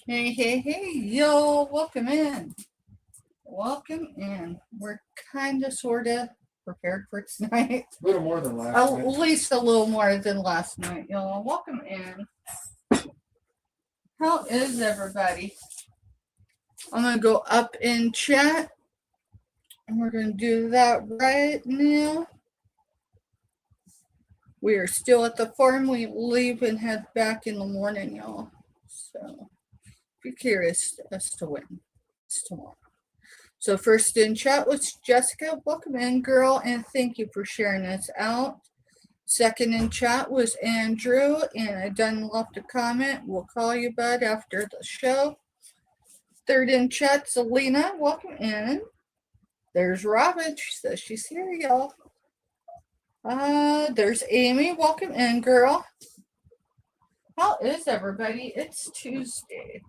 Hey, hey, hey, yo, welcome in. Welcome in. We're kind of, sort of prepared for tonight. A little more than last At night. least a little more than last night, y'all. Welcome in. How is everybody? I'm going to go up in chat, and we're going to do that right now. We are still at the farm. We leave and head back in the morning, y'all. So be curious as to when. It's tomorrow. So first in chat was Jessica. Welcome in, girl, and thank you for sharing us out. Second in chat was Andrew, and I done left a comment. We'll call you, bud, after the show. Third in chat, Selena. Welcome in. There's Robin. She says she's here, y'all. There's Amy. Welcome in, girl. How is everybody? It's Tuesday.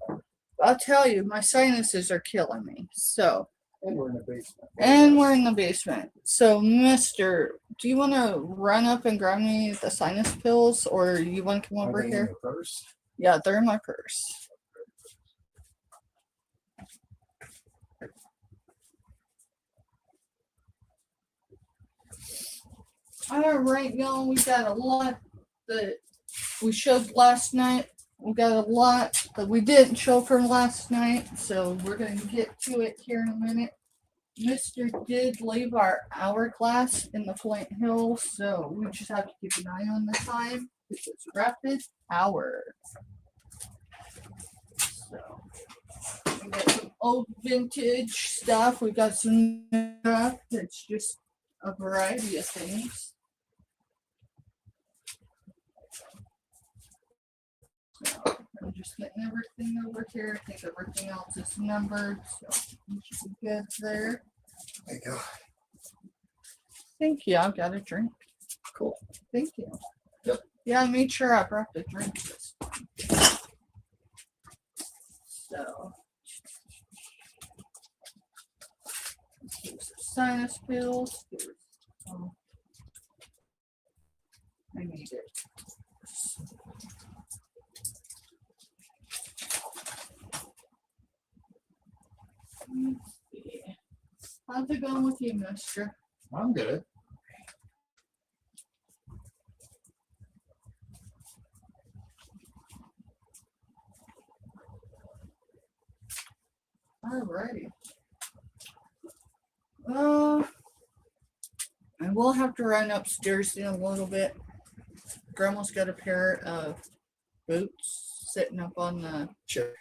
I'll tell you, my sinuses are killing me. So. And we're in the basement. And we're in the basement. So, mister, do you want to run up and grab me the sinus pills, or you want to come over Are they here? in your purse? Yeah, they're in my purse. All right, y'all, we got a lot that we showed last night. We got a lot that we didn't show from last night, so we're going to get to it here in a minute. Mr. did leave our hourglass in the Flint Hills, so we just have to keep an eye on the time. It's rapid hour. So we got some old vintage stuff. We got some stuff that's just a variety of things. So I'm just getting everything over here. I think everything else is numbered, so we should be good there. There you go. Thank you. I've got a drink. Cool. Thank you. Yep. Yeah, I made sure I brought the drink this time. So, here's the sinus pills. I need it. Let's see. How's it going with you, mister? I'm good. Alrighty. I will have to run upstairs in a little bit. Grandma's got a pair of boots sitting up on the chair.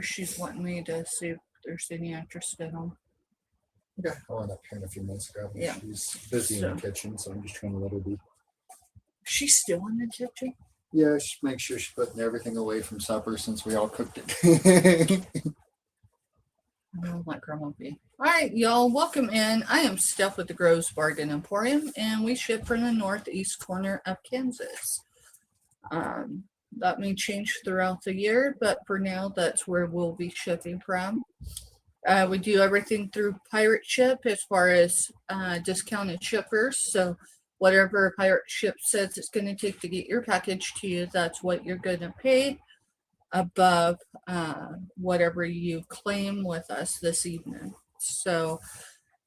She's wanting me to see if there's any interest in them. Okay. I'll end up here in a few minutes. Grab them. Yeah. She's busy in the kitchen, so I'm just trying to let her be. She's still in the kitchen? Yeah, just make sure she's putting everything away from supper since we all cooked it. I'll let Grandma be. All right, y'all, welcome in. I am Steph with the Groves Bargain Emporium, and we ship from the northeast corner of Kansas. That may change throughout the year, but for now, that's where we'll be shipping from. We do everything through Pirate Ship as far as discounted shippers. So whatever Pirate Ship says it's going to take to get your package to you, that's what you're going to pay above whatever you claim with us this evening. So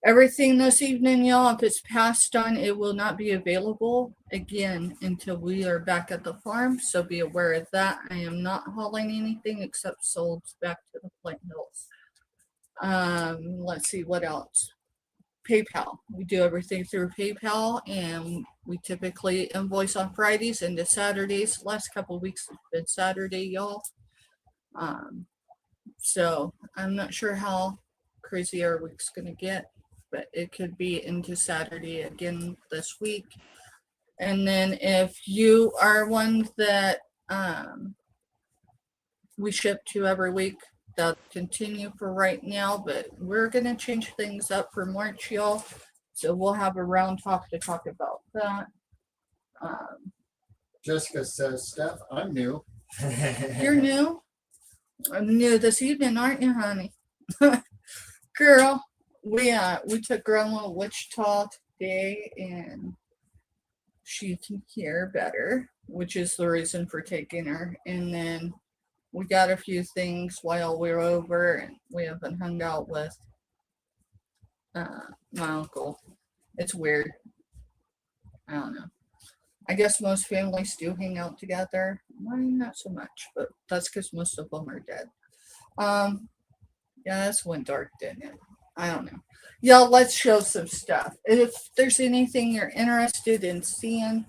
everything this evening, y'all, if it's passed on, it will not be available again until we are back at the farm. So be aware of that. I am not hauling anything except solds back to the Flint Hills. Let's see what else. PayPal. We do everything through PayPal, and we typically invoice on Fridays into Saturdays. Last couple of weeks it's been Saturday, y'all. So I'm not sure how crazy our week's gonna get, but it could be into Saturday again this week. And then if you are one that we ship to every week, that'll continue for right now, but we're gonna change things up for March, y'all. So we'll have a round talk to talk about that. Jessica says, Steph, I'm new. You're new? I'm new this evening, aren't you, honey? Girl, we took Grandma to Wichita today, and she can hear better, which is the reason for taking her. And then we got a few things while we were over, and we haven't hung out with my uncle. It's weird. I don't know. I guess most families do hang out together. Mine, not so much, but that's because most of them are dead. Yeah, that's went dark, didn't it? I don't know. Y'all, let's show some stuff. If there's anything you're interested in seeing,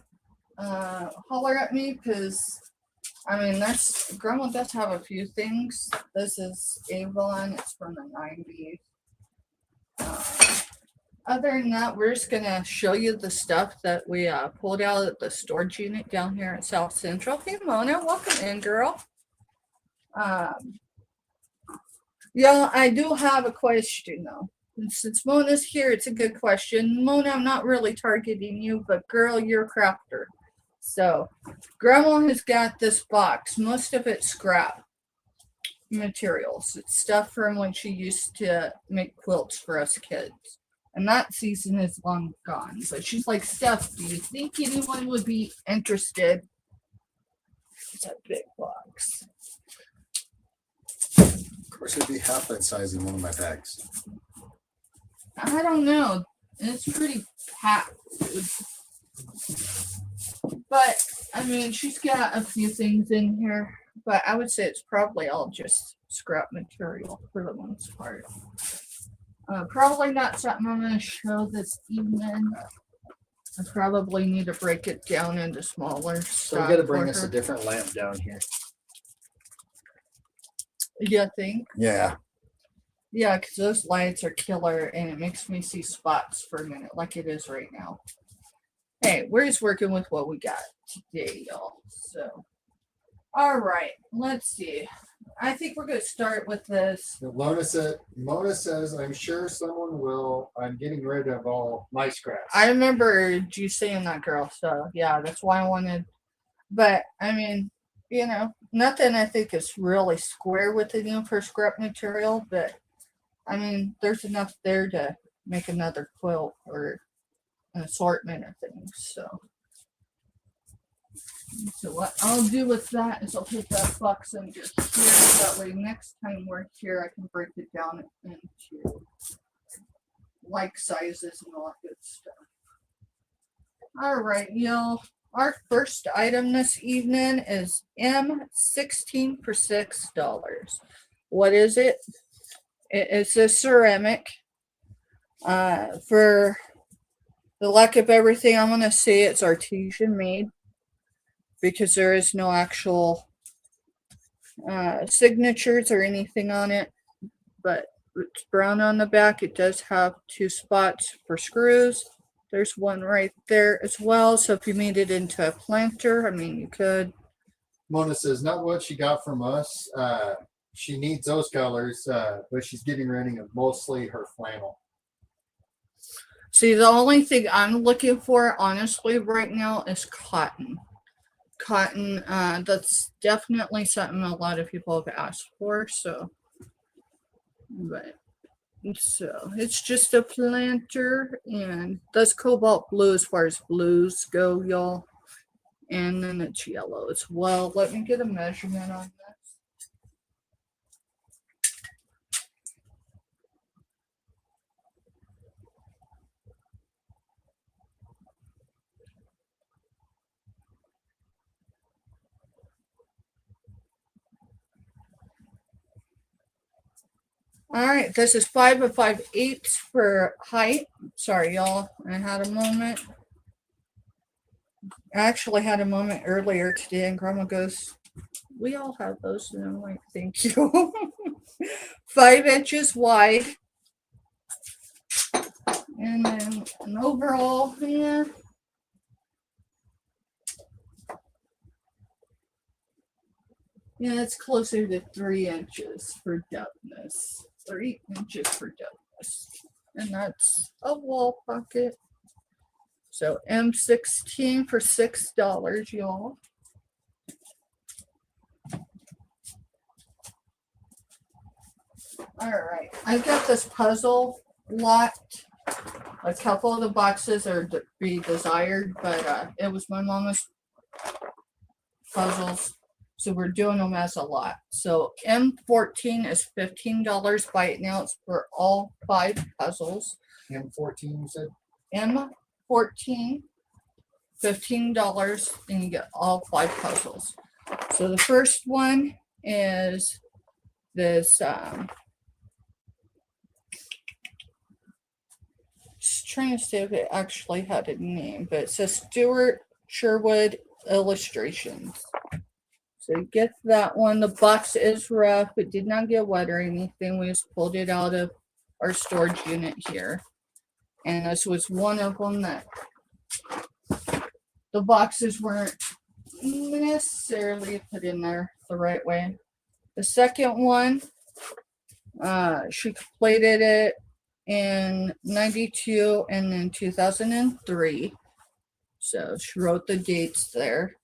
holler at me, because I mean, that's Grandma does have a few things. This is Avon. It's from the 90s. Other than that, we're just gonna show you the stuff that we pulled out of the storage unit down here at South Central. Hey, Mona, welcome in, girl. Yeah, I do have a question though. And since Mona's here, it's a good question. Mona, I'm not really targeting you, but girl, you're a crafter. So, Grandma has got this box. Most of it's scrap materials. It's stuff from when she used to make quilts for us kids. And that season is long gone. But she's like, Steph, do you think anyone would be interested? It's a big box. Of course, it'd be half that size in one of my bags. I don't know. It's pretty packed. But, I mean, she's got a few things in here. But I would say it's probably all just scrap material for the most part. Probably not something I'm going to show this evening. I probably need to break it down into smaller So stuff. we got to bring us a different lamp down here. You think? Yeah. Yeah, because those lights are killer and it makes me see spots for a minute like it is right now. Hey, we're just working with what we got today, y'all. So, all right, let's see. I think we're going to start with this. Mona says, I'm sure someone will. I'm getting rid of all my scraps. I remember you saying that, girl. So, yeah, that's why I wanted. But, I mean, you know, nothing I think is really square with the new for scrap material. But, I mean, there's enough there to make another quilt or an assortment of things. So what I'll do with that is I'll put that box under here. That way next time we're here, I can break it down into like sizes and all that good stuff. All right, y'all. Our first item this evening is M16 for $6. What is it? It's a ceramic. For the lack of everything, I'm going to say it's artesian made, because there is no actual signatures or anything on it, but it's brown on the back. It does have 2 spots for screws. There's one right there as well. So if you made it into a planter, I mean, you could. Mona says, not what she got from us. She needs those colors, but she's getting rid of mostly her flannel. See, the only thing I'm looking for, honestly, right now is cotton. Cotton, that's definitely something a lot of people have asked for. So it's just a planter, and that's cobalt blue as far as blues go, y'all. And then it's yellow as well. Let me get a measurement on this. All right, this is 5 5/8 for height. Sorry, y'all, I had a moment. I actually had a moment earlier today, and Grandma goes, we all have those. And I'm like, thank you. 5 inches wide. And then an overall, yeah. Yeah, it's closer to 3 inches for depthness. 3 inches for depthness. And that's a wall pocket. So M16 for $6, y'all. All right, I've got this puzzle locked. A couple of the boxes are to be desired, but it was my mama's puzzles. So we're doing them as a lot. So M14 is $15. Buy it now. It's for all 5 puzzles. M14, you said? M14, $15, and you get all 5 puzzles. So the first one is this. Just trying to see if it actually had a name, but it says Stuart Sherwood Illustrations. So you get that one. The box is rough. It did not get wet or anything. We just pulled it out of our storage unit here. And this was one of them that the boxes weren't necessarily put in there the right way. The second one, she completed it in 92 and then 2003. So she wrote the dates there.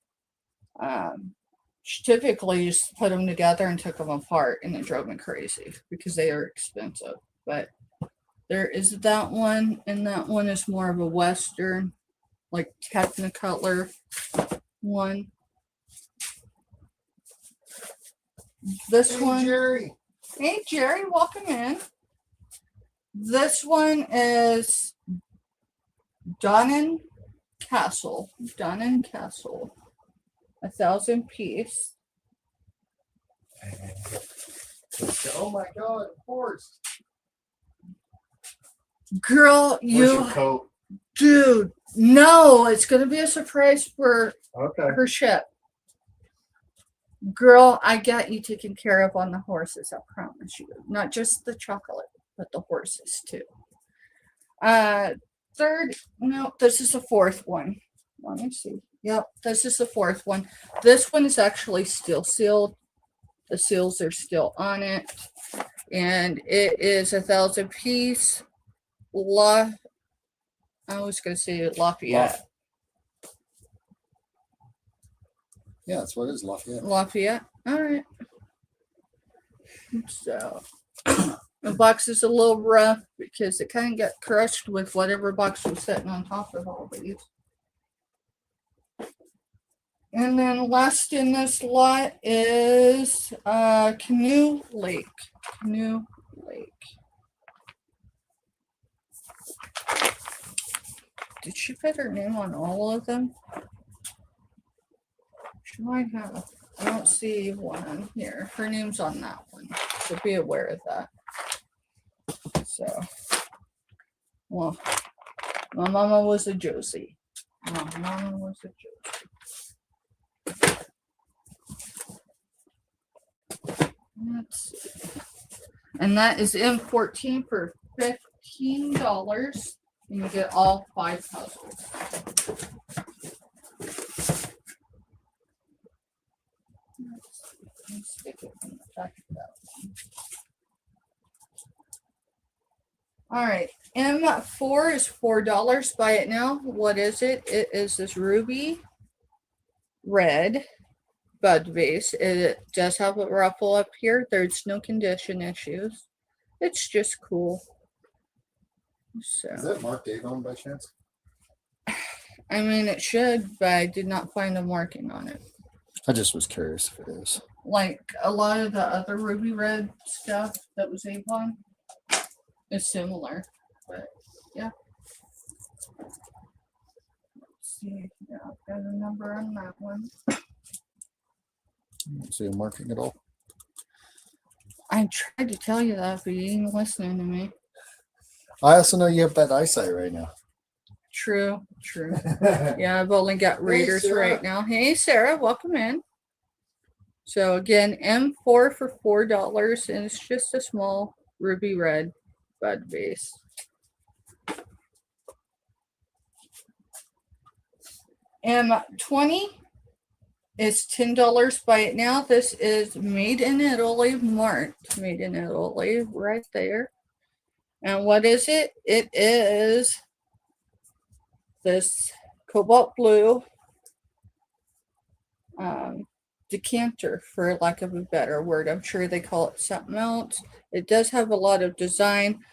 She typically just put them together and took them apart, and it drove me crazy because they are expensive. But there is that one, and that one is more of a Western, like Technicolor one. This one, Jerry. hey Jerry, welcome in. This one is Donnan Castle, 1,000 piece. Oh my God, of course. Girl, Where's your you, coat? dude, no, it's gonna be a surprise for Okay. her ship. Girl, I got you taken care of on the horses, I promise you. Not just the chocolate, but the horses too. Third, no, this is the fourth one. Let me see. Yep, this is the fourth one. This one is actually still sealed. The seals are still on it. And it is 1,000 piece. I was gonna say Lafayette. Yeah, that's what it is, Lafayette. Lafayette. All right. So the box is a little rough because it kind of got crushed with whatever box was sitting on top of all these. And then last in this lot is Canoe Lake. Canoe Lake. Did she put her name on all of them? She might have. I don't see one on here. Her name's on that one. So be aware of that. So, well, my mama was a Josie. My mama was a Josie. Let's see. And that is M14 for $15. And you get all 5 puzzles. Let's stick it in the back of that one. All right, M4 is $4. Buy it now. What is it? It is this ruby red bud vase. It does have a ruffle up here. There's no condition issues. It's just cool. So, Is that Mark Davon by chance? I mean, it should, but I did not find a marking on it. I just was curious if it is. Like a lot of the other ruby red stuff that was Avon is similar, but yeah. Let's see. Yeah, I've got a number on that one. I don't see a marking at all. I tried to tell you that, but you ain't listening to me. I also know you have bad eyesight right now. True. Yeah, I've only got readers Sarah. right now. Hey, Sarah, welcome in. So again, M4 for $4, and it's just a small ruby red bud vase. M20 is $10. Buy it now. This is made in Italy, marked made in Italy right there. And what is it? It is this cobalt blue decanter, for lack of a better word. I'm sure they call it something else. It does have a lot of design.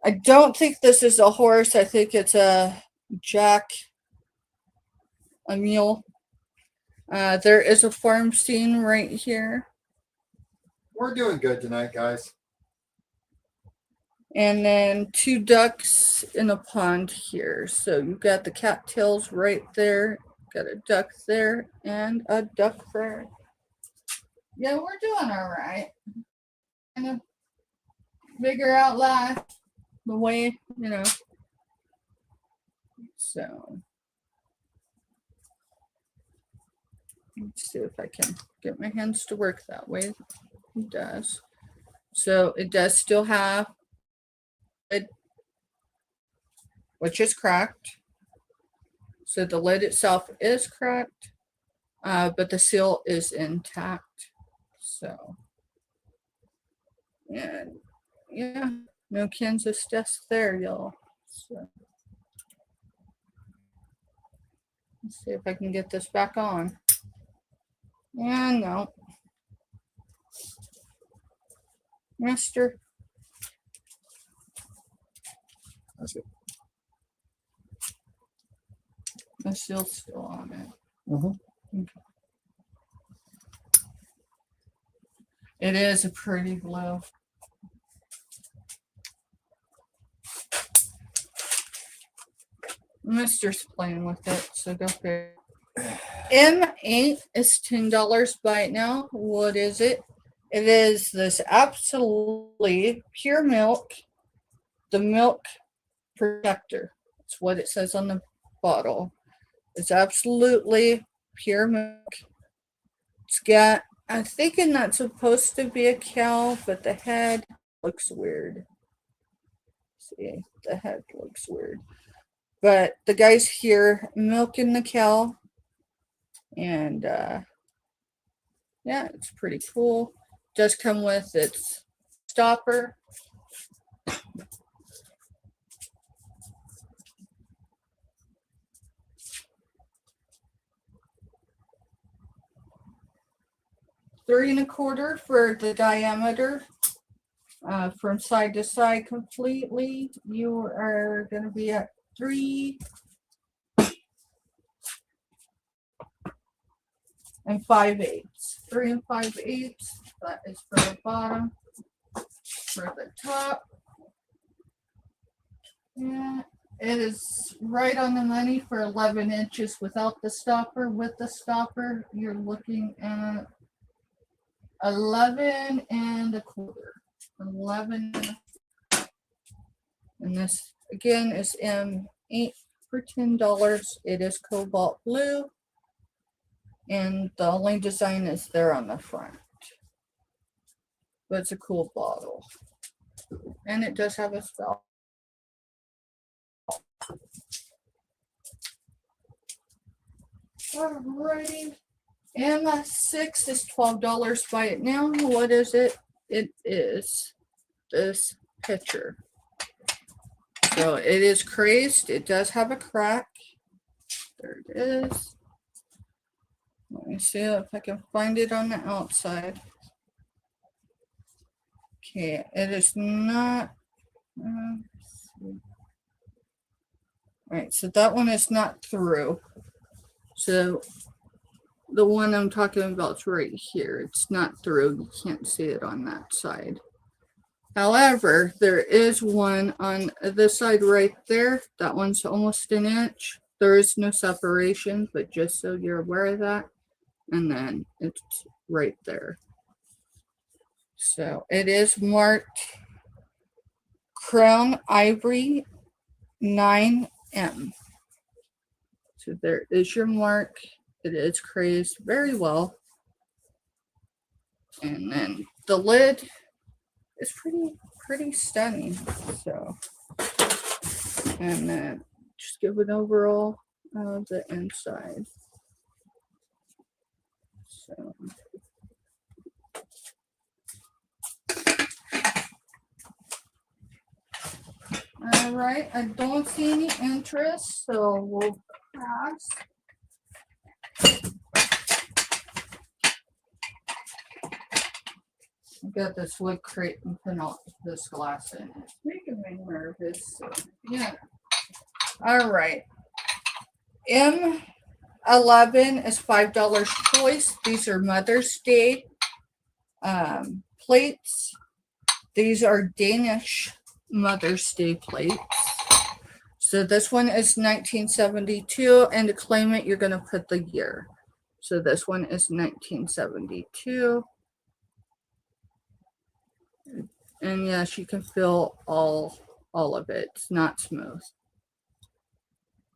I don't think this is a horse. I think it's a mule. There is a farm scene right here. We're doing good tonight, guys. And then 2 ducks in a pond here. So you've got the cattails right there. Got a duck there and a duck there. Yeah, we're doing all right. Kind of figure out life the way, So let's see if I can get my hands to work that way. It does. So it does still have it, which is cracked. So the lid itself is cracked, but the seal is intact. So, and yeah, no Kansas deaths there, y'all. So, let's see if I can get this back on. Yeah, no. Mister. That's it. The seal's still on it. Mm-hmm. Okay. It is a pretty blue. Mister's playing with it, so go for it. M8 is $10 by it now. What is it? It is this absolutely pure milk, the milk protector. That's what it says on the bottle. It's absolutely pure milk. It's got, I'm thinking that's supposed to be a cow, but the head looks weird. See, the head looks weird. But the guy's here milking the cow. And yeah, it's pretty cool. Does come with its stopper. $3 1/4 for the diameter. From side to side completely, you are going to be at 3 5/8. 3 5/8. That is for the bottom. For the top. Yeah, it is right on the money for 11 inches without the stopper. With the stopper, you're looking at 11 1/4. 11. And this again is M8 for $10. It is cobalt blue. And the only design is there on the front. But it's a cool bottle. And it does have a spout. Alrighty. M6 is $12 by it now. What is it? It is this pitcher. So it is crazed. It does have a crack. There it is. Let me see if I can find it on the outside. Okay, it is not. All right, so that one is not through. So the one I'm talking about is right here. It's not through. You can't see it on that side. However, there is one on this side right there. That one's almost an inch. There is no separation, but just so you're aware of that. And then it's right there. So it is marked Crown Ivory 9M. So there is your mark. It is crazed very well. And then the lid is pretty stunning. So, and then just give an overall of the inside. So. All right, I don't see any interest, so we'll pass. I got this wood crate and put all this glass in it. It's making me nervous. So, yeah. All right. 11 is $5 choice. These are Mother's Day plates. These are Danish Mother's Day plates. So this one is 1972, and to claim it, you're going to put the year. So this one is 1972. And yes, you can feel all of it. It's not smooth.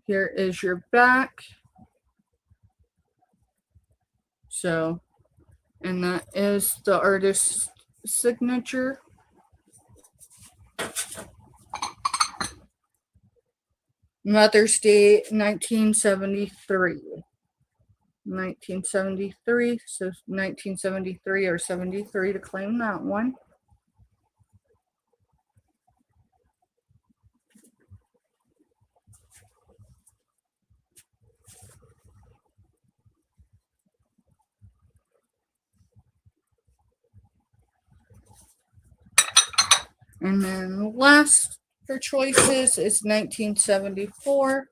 Here is your back. So, and that is the artist's signature. Mother's Day 1973. 1973, so 1973 or 73 to claim that one. And then last for choices is 1974.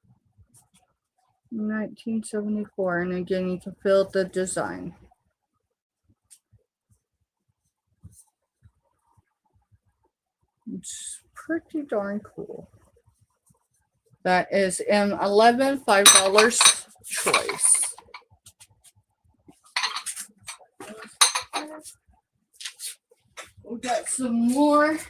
1974, and again, you can feel the design. It's pretty darn cool. That is M11, $5 choice. We got some more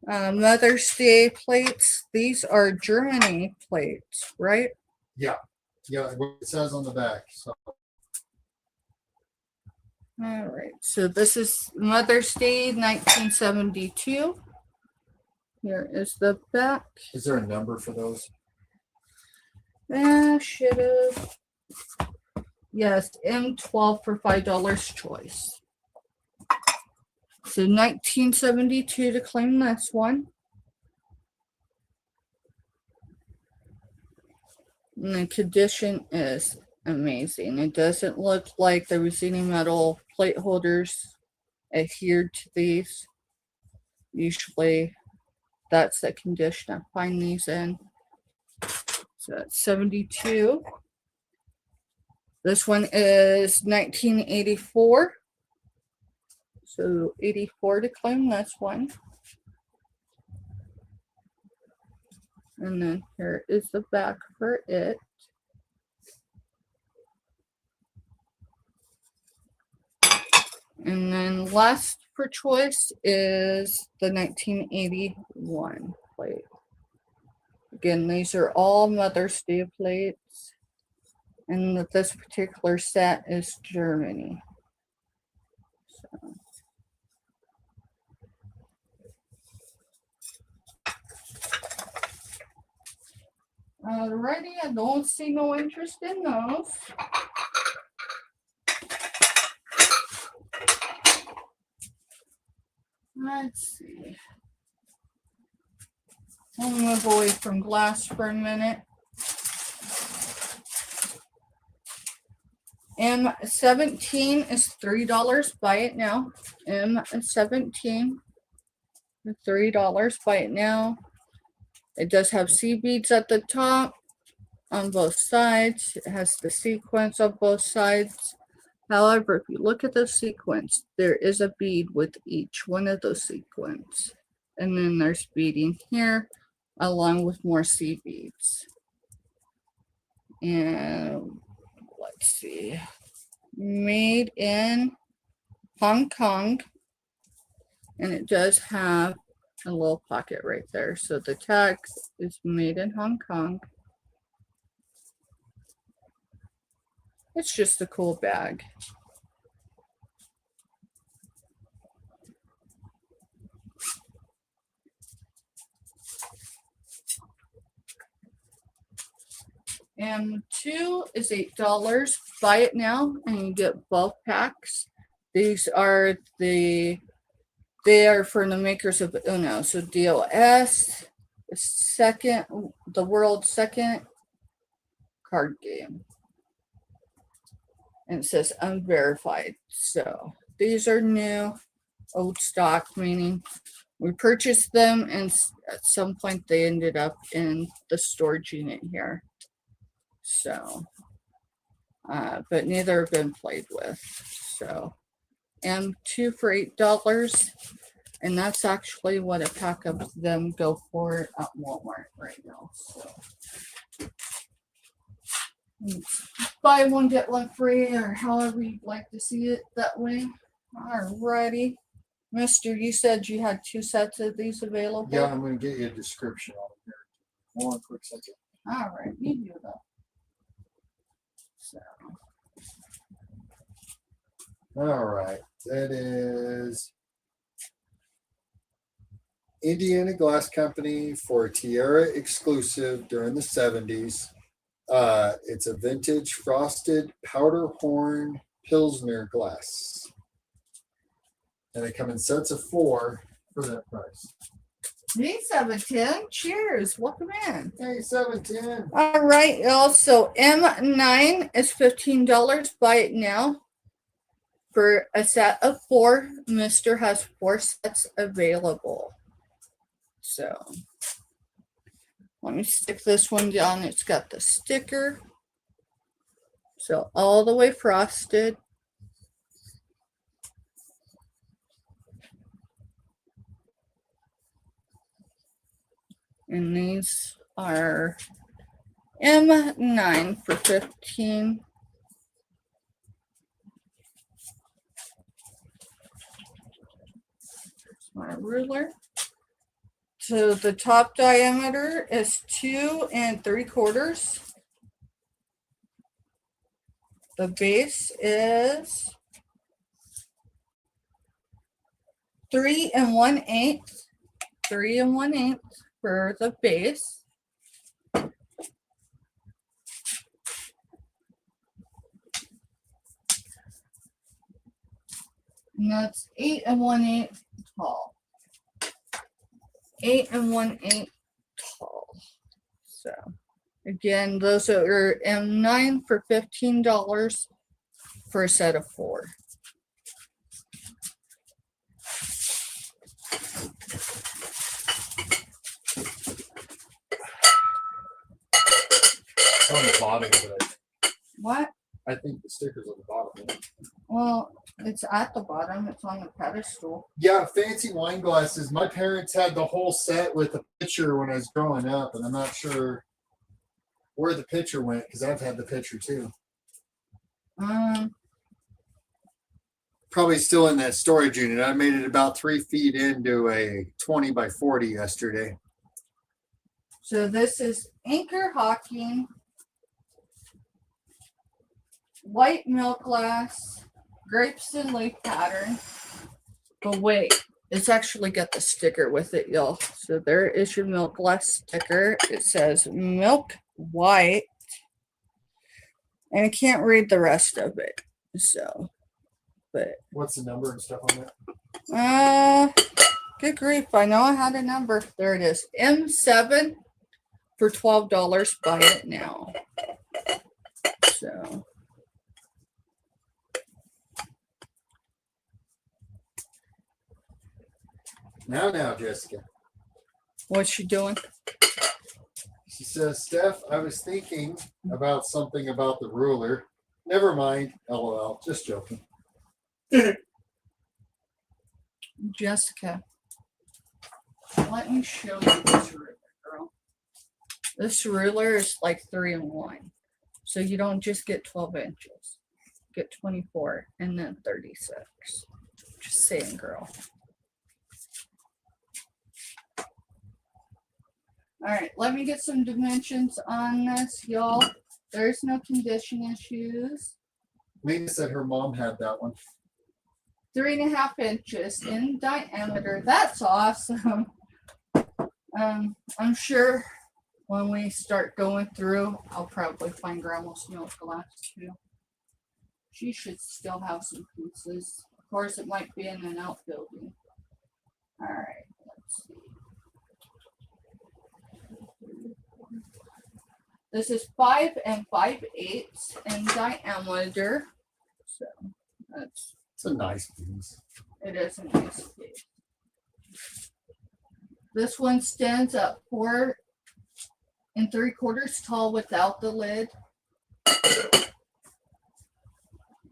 Mother's Day plates. These are Germany plates, right? Yeah, what it says on the back. So All right, so this is Mother's Day 1972. Here is the back. is there a number for those? Should have. Yes, M12 for $5 choice. So 1972 to claim this one. And the condition is amazing. It doesn't look like there was any metal plate holders adhered to these. Usually that's the condition I find these in. So that's 72. This one is 1984. So 84 to claim this one. And then here is the back for it. And then last for choice is the 1981 plate. Again, these are all Mother's Day plates. And this particular set is Germany. So. Alrighty, I don't see no interest in those. Let's see. I'll move away from glass for a minute. M17 is $3. Buy it now. M17, $3. Buy it now. It does have sea beads at the top on both sides. It has the sequence on both sides. However, if you look at the sequence, there is a bead with each one of those sequins. And then there's beading here, along with more sea beads. And let's see. Made in Hong Kong. And it does have a little pocket right there. So the tag is made in Hong Kong. It's just a cool bag. M2 is $8. Buy it now and you get both packs. These are they are from the makers of Uno. So DOS, the world's second card game. And it says unverified. So these are new, old stock, meaning we purchased them and at some point they ended up in the storage unit here. So but neither have been played with. So, and 2 for $8. And that's actually what a pack of them go for at Walmart right now. So it's buy one, get one free, or however you'd like to see it that way. Alrighty. Mister, you said you had 2 sets of these available? Yeah, I'm going to get you a description on it here. Hold on a quick second. Alright, you do that. So, All right. That is Indiana Glass Company for Tierra exclusive during the 70s. It's a vintage frosted powder horn Pilsner glass. And they come in sets of 4 for that price. hey, 710. Cheers. Welcome in. Hey, 710. All right, y'all. So M9 is $15. Buy it now for a set of 4. Mister has 4 sets available. So let me stick this one down. It's got the sticker. So all the way frosted. And these are M9 for 15. Here's my ruler. So the top diameter is 2 3/4. The base is 3 1/8. 3 1/8 for the base. And that's 8 1/8 tall. 8 1/8 tall. So again, those are M9 for $15 for a set of 4. On the bottom of it. What? I think the sticker's on the bottom of it. Well, it's at the bottom. It's on the pedestal. Yeah, fancy wine glasses. My parents had the whole set with a picture when I was growing up, and I'm not sure where the picture went because I've had the picture too. Probably still in that storage unit. I made it about 3 feet into a 20 by 40 yesterday. So this is Anchor Hawking white milk glass, grapes and leaf pattern. But wait, it's actually got the sticker with it, y'all. So there is your milk glass sticker. It says milk white. And I can't read the rest of it. So, but What's the number and stuff on that? good grief. I know I had a number. There it is. M7 for $12. Buy it now. So Now, Jessica. what's she doing? She says, Steph, I was thinking about something about the ruler. Never mind. LOL. Just joking. Jessica, let me show you this ruler, girl. This ruler is like 3 in 1. So you don't just get 12 inches. Get 24 and then 36. Just saying, girl. All right, let me get some dimensions on this, y'all. There's no condition issues. Lena said her mom had that one. 3.5 inches in diameter. That's awesome. I'm sure when we start going through, I'll probably find Grandma's milk glass too. She should still have some pieces. Of course, it might be in an outbuilding. All right, let's see. This is 5 5/8 in diameter. So that's It's a nice piece. it is a nice piece. This one stands up 4 3/4 tall without the lid.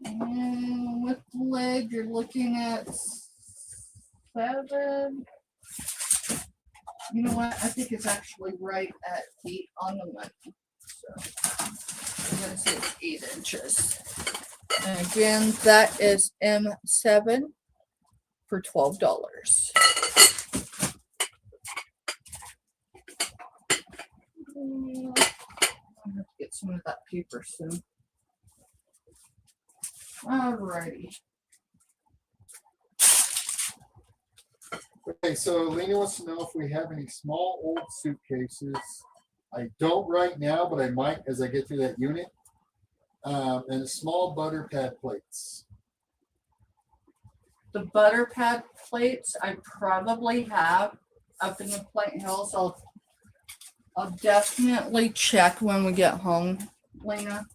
And with the lid, you're looking at 7. You know what? I think it's actually right at 8 on the money. So I'm gonna say it's 8 inches. And again, that is M7 for $12. I'll have to get some of that paper soon. Alrighty. Okay, so Lena wants to know if we have any small old suitcases. I don't right now, but I might as I get through that unit. And small butter pad plates. The butter pad plates I probably have up in the Flint Hills. I'll definitely check when we get home, Lena.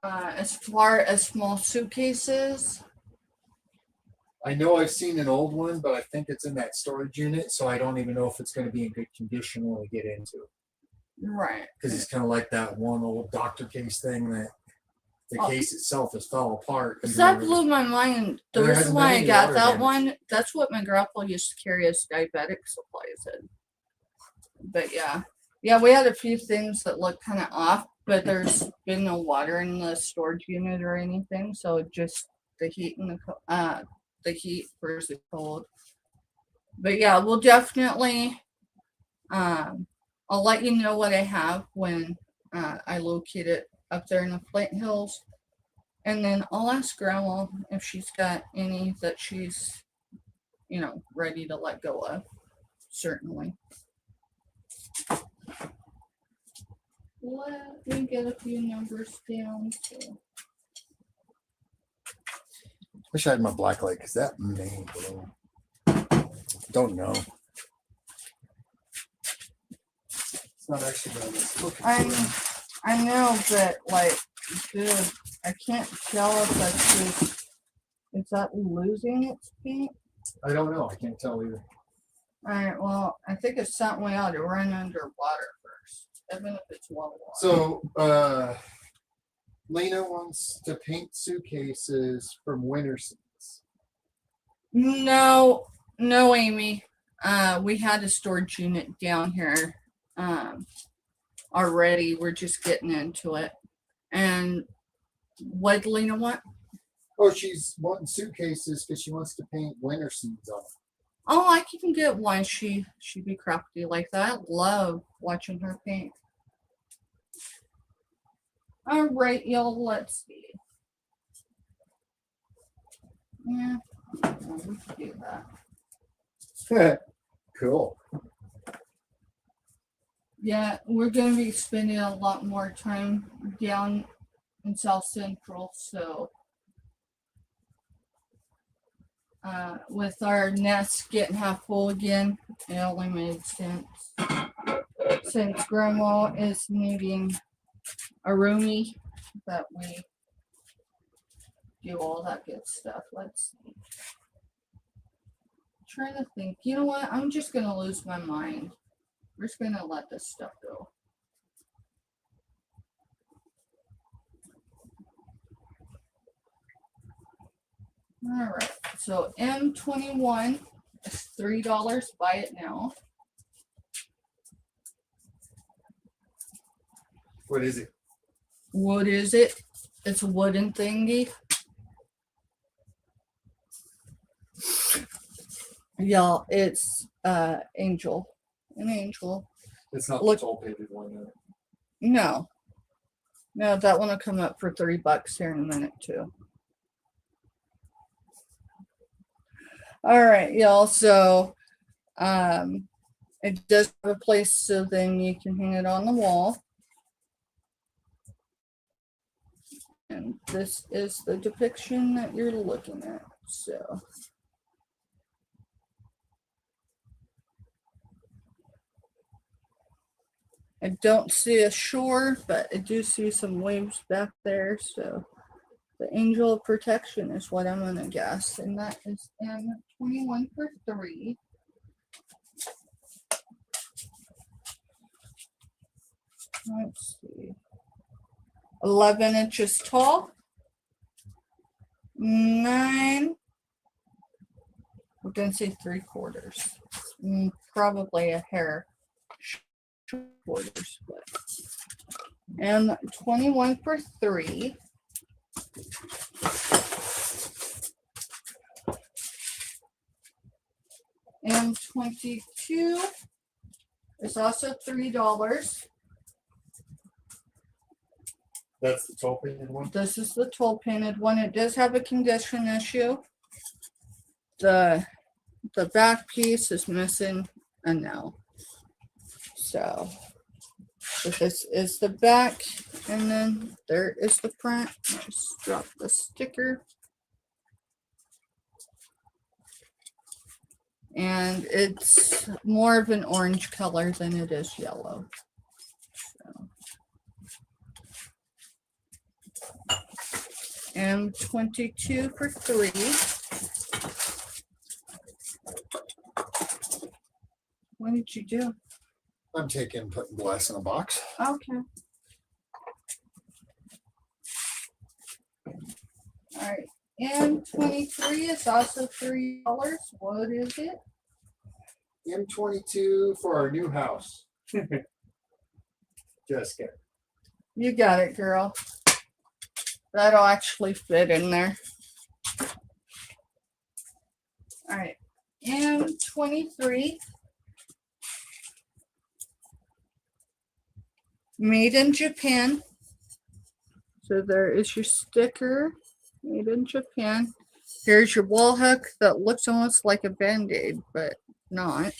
As far as small suitcases, I know I've seen an old one, but I think it's in that storage unit, so I don't even know if it's going to be in good condition when we get into it. right? Because it's kind of like that one old doctor case thing that the case itself has fell apart. So that blew my mind. The There reason hasn't why been I any got water that damage. one, that's what my grandpa used to carry as diabetic supplies in. But yeah, we had a few things that looked kind of off, but there's been no water in the storage unit or anything, so just the heat and the heat versus cold. But yeah, we'll definitely. I'll let you know what I have when I locate it up there in the Flint Hills. And then I'll ask Grandma if she's got any that she's, ready to let go of. Certainly. Let me get a few numbers down. Wish I had my black light because that may blow. Don't know. It's not actually bad. It's looking I know, but dude, I can't tell if that's just, is that losing its paint? I don't know. I can't tell either. Alright, well, I think it's something we ought to run under water first, even if it's well water. So, Lena wants to paint suitcases from winter seats. No, Amy. We had a storage unit down here already. We're just getting into it. And what did Lena want? Oh, she's wanting suitcases because she wants to paint winter seats on them. Oh, I can get one. She'd be crafty like that. I love watching her paint. All right, y'all. Let's see. Yeah, we can do that. Cool. Yeah, we're gonna be spending a lot more time down in South Central, so with our nest getting half full again, it only made sense. Since Grandma is needing a roomie, that we do all that good stuff. Let's see. Trying to think. You know what? I'm just gonna lose my mind. We're just gonna let this stuff go. All right. So M21 is $3. Buy it now. What is it? What is it? It's a wooden thingy. Y'all, it's Angel. An angel. It's not Look- the toll painted one. No. No, that one will come up for $30 here in a minute too. All right, y'all. So it does have a place so then you can hang it on the wall. And this is the depiction that you're looking at. So I don't see a shore, but I do see some waves back there. So the angel of protection is what I'm gonna guess, and that is M21 for $3. Let's see. 11 inches tall. 9. We're going to say 3/4. Probably a hair quarters, but. And 21 for 3. And 22 is also $3. That's the tall painted one. This is the 12 painted one. It does have a condition issue. The back piece is missing a nail. So this is the back, and then there is the front. Just drop the sticker. And it's more of an orange color than it is yellow. So. And 22 for 3. What did you do? I'm putting glass in a box. Okay. All right. And 23 is also $3. What is it? M22 for our new house. Just kidding. You got it, girl. That'll actually fit in there. All right. And 23. Made in Japan. So there is your sticker. Made in Japan. Here's your wall hook that looks almost like a band-aid, but not.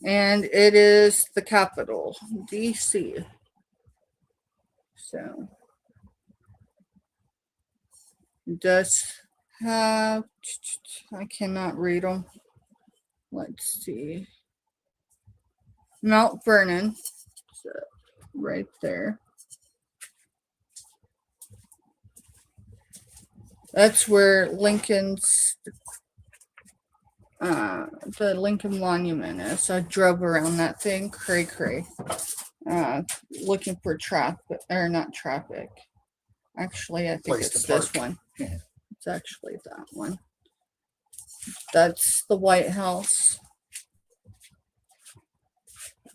And it is the capital, DC. So it does have, I cannot read them. Let's see. Mount Vernon. So right there. That's where Lincoln's, the Lincoln Monument is. I drove around that thing, cray, looking for traffic, or not traffic. Actually, I think Place it's to this park. one. It's actually that one. That's the White House.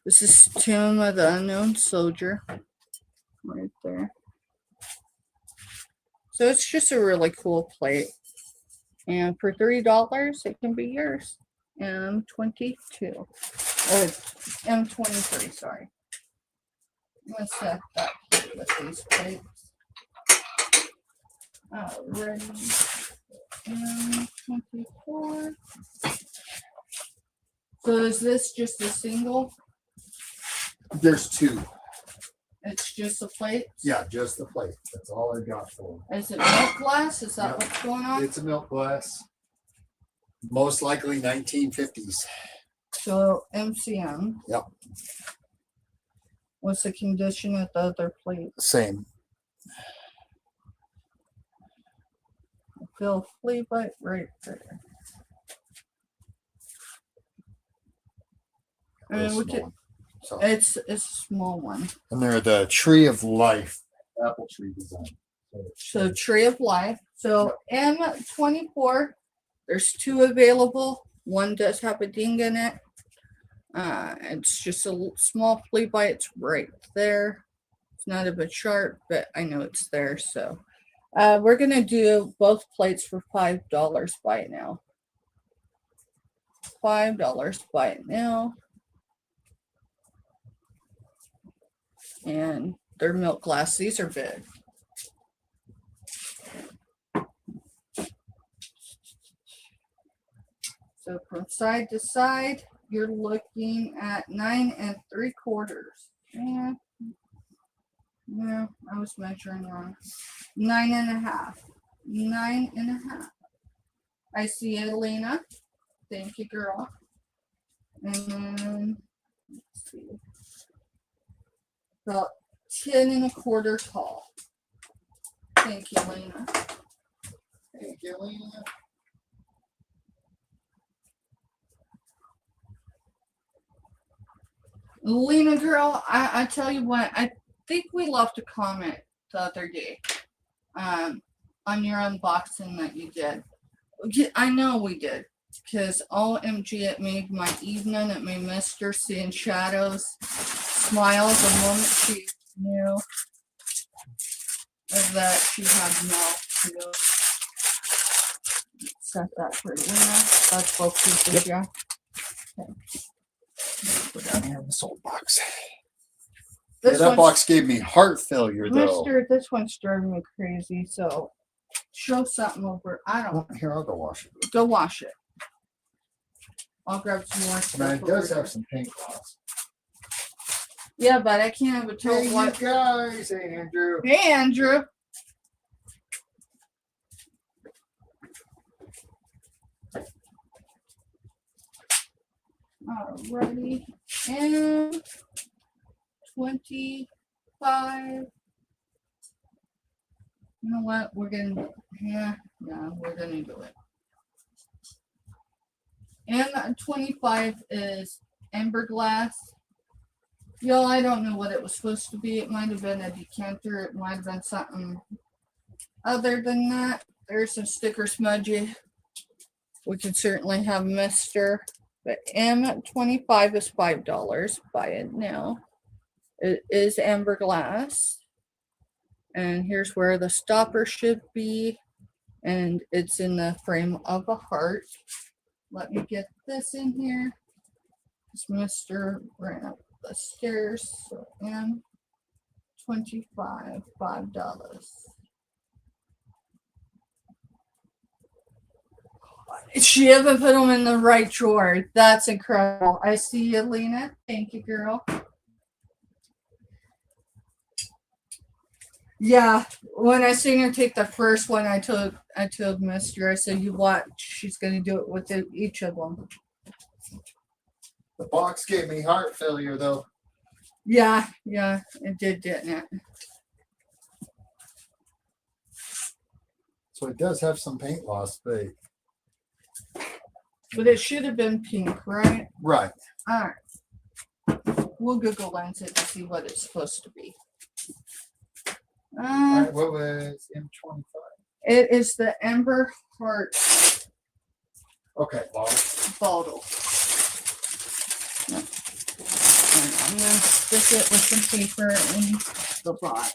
This is Tomb of the Unknown Soldier. Right there. So it's just a really cool plate. And for $3, it can be yours. M22. Or M23, sorry. I'm going to set that here with these plates. Alrighty. M24. So is this just a single? There's 2. It's just a plate? Yeah, just the plate. That's all I got for them. Is it milk glass? Is that Yep. what's going on? It's a milk glass. Most likely 1950s. So MCM. Yep. What's the condition of the other plate? Same. I feel a flea bite right there. I mean, we could. So, It's a small one. And they're the Tree of Life apple tree design. So Tree of Life. So M24. There's 2 available. One does have a ding in it. It's just a small flea bite. It's right there. It's not a bit sharp, but I know it's there. So we're gonna do both plates for $5 buy it now. $5 buy it now. And they're milk glass. These are big. So from side to side, you're looking at 9 3/4. Yeah. No, I was measuring wrong. 9 1/2. 9 1/2. I see it, Lena. Thank you, girl. And then, let's see. About 10 1/4 tall. Thank you, Lena. thank you, Lena. Lena girl, I tell you what, I think we left a comment the other day. on your unboxing that you did. I know we did. Because OMG, it made my evening. It made Mister seeing shadows smile the moment she knew that she had no clue. Set that for Lena. That's both pieces, yeah. Okay. Put down here in this old box. This that one's, box gave me heart failure though. this one's driving me crazy, so show something over. I don't Well, here, I'll go wash it. go wash it. I'll grab some more I stuff. mean, it does over have some paint gloss. Yeah, but I can't even tell Hey, what. you guys. Hey, Andrew. Hey, Andrew. Alrighty. And 25. You know what? We're gonna, yeah, we're gonna do it. And 25 is amber glass. Y'all, I don't know what it was supposed to be. It might have been a decanter. It might have been something other than that. There's some sticker smudgy. We can certainly have Mr. But M25 is $5. Buy it now. It is amber glass. And here's where the stopper should be. And it's in the frame of a heart. Let me get this in here. It's Mr. ran up the stairs. So M25, $5. She haven't put them in the right drawer. That's incredible. I see you, Lena. Thank you, girl. Yeah, when I seen her take the first one, I told Mister, I said, "You watch. She's gonna do it with each of them." The box gave me heart failure though. Yeah, it did, didn't it? So it does have some paint loss, but it should have been pink, right? right. All right. We'll Google Lens it to see what it's supposed to be. All right, what was M25? It is the Amber Heart Okay, bottle. And I'm gonna stick it with some paper in the bottom.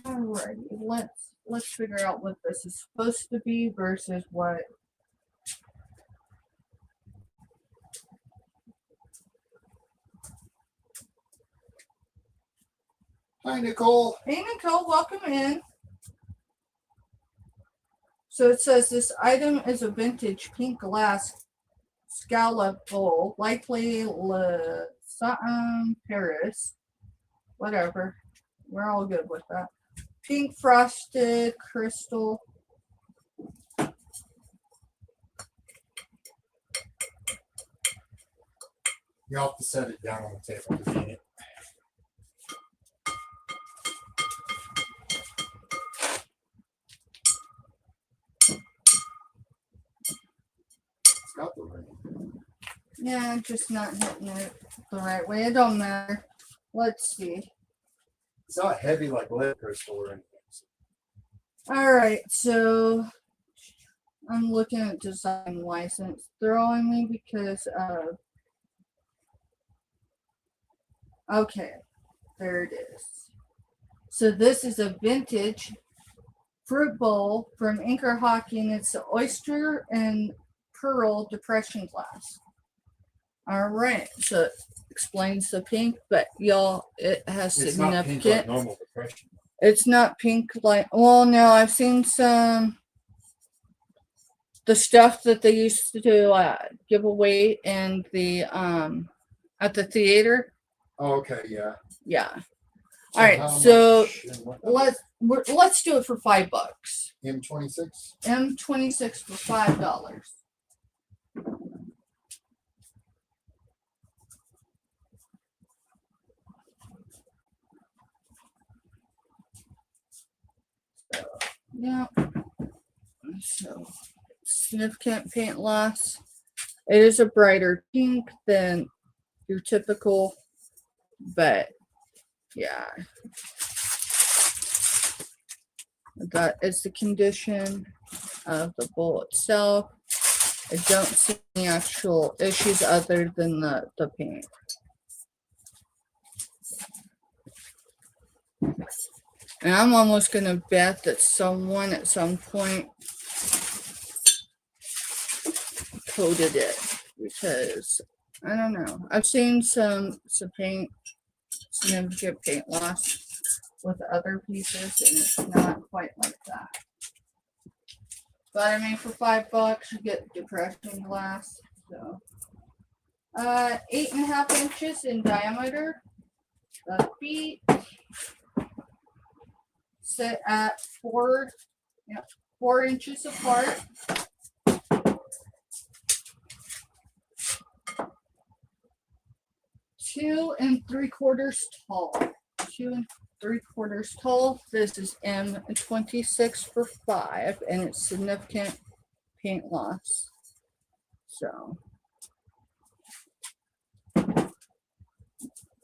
Alrighty, let's figure out what this is supposed to be versus what. Hi, Nicole. Hey Nicole, welcome in. So it says this item is a vintage pink glass scallop bowl, likely something Paris, whatever. We're all good with that. Pink frosted crystal. You have to set it down on the table to eat it. It's got the ring. Yeah, just not hitting it the right way. It don't matter. Let's see. It's not heavy like lead crystal or anything. All right, so I'm looking at design license. Throwing me because of. Okay, there it is. So this is a vintage fruit bowl from Anchor Hockey, and it's the oyster and pearl depression glass. All right, so it explains the pink, but y'all, it has It's not pink significant. like normal depression. It's not pink like. Well, no, I've seen some. The stuff that they used to give away in the at the theater. Oh, okay, yeah. Yeah. So All right, how so much and what- let's do it for $5. M26. M26 for $5. Yeah. So significant paint loss. It is a brighter pink than your typical, but Yeah. That is the condition of the bowl itself. I don't see any actual issues other than the paint. And I'm almost going to bet that someone at some point coated it, because I don't know. I've seen some paint, significant paint loss with other pieces, and it's not quite like that. But I mean, for $5, you get depression glass. So, 8.5 inches in diameter. The feet sit at 4 inches apart. 2 3/4 tall. 2 3/4 tall. This is M26 for 5, and it's significant paint loss. So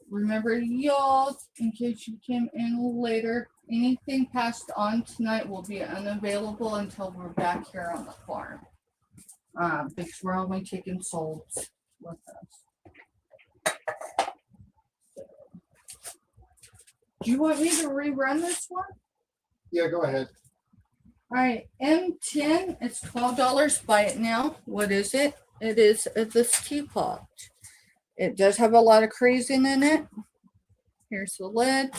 remember, y'all, in case you came in later, anything passed on tonight will be unavailable until we're back here on the farm. Because we're only taking solds with us. Do you want me to rerun this one? Yeah, go ahead. All right, M10, it's $12. Buy it now. What is it? It is this teapot. It does have a lot of crazing in it. Here's the lid.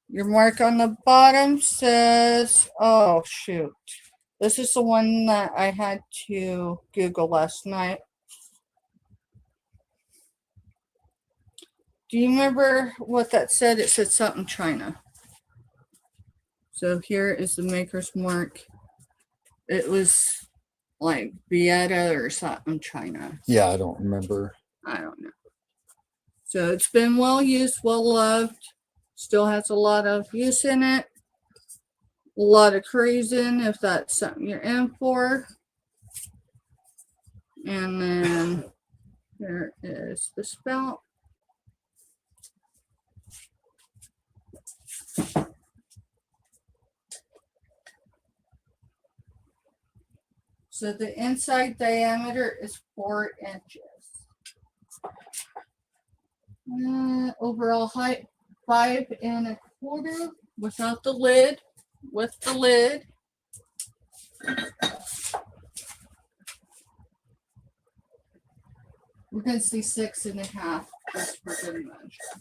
Your mark on the bottom says, oh shoot. This is the one that I had to Google last night. Do you remember what that said? It said something China. So here is the maker's mark. It was like Vieta or something China. Yeah, I don't remember. I don't know. So it's been well used, well loved. Still has a lot of use in it. A lot of crazing if that's something you're in for. And then there is the spout. So the inside diameter is 4 inches. Overall height, 5 1/4 without the lid. With the lid. We're going to see 6.5 just for good measure.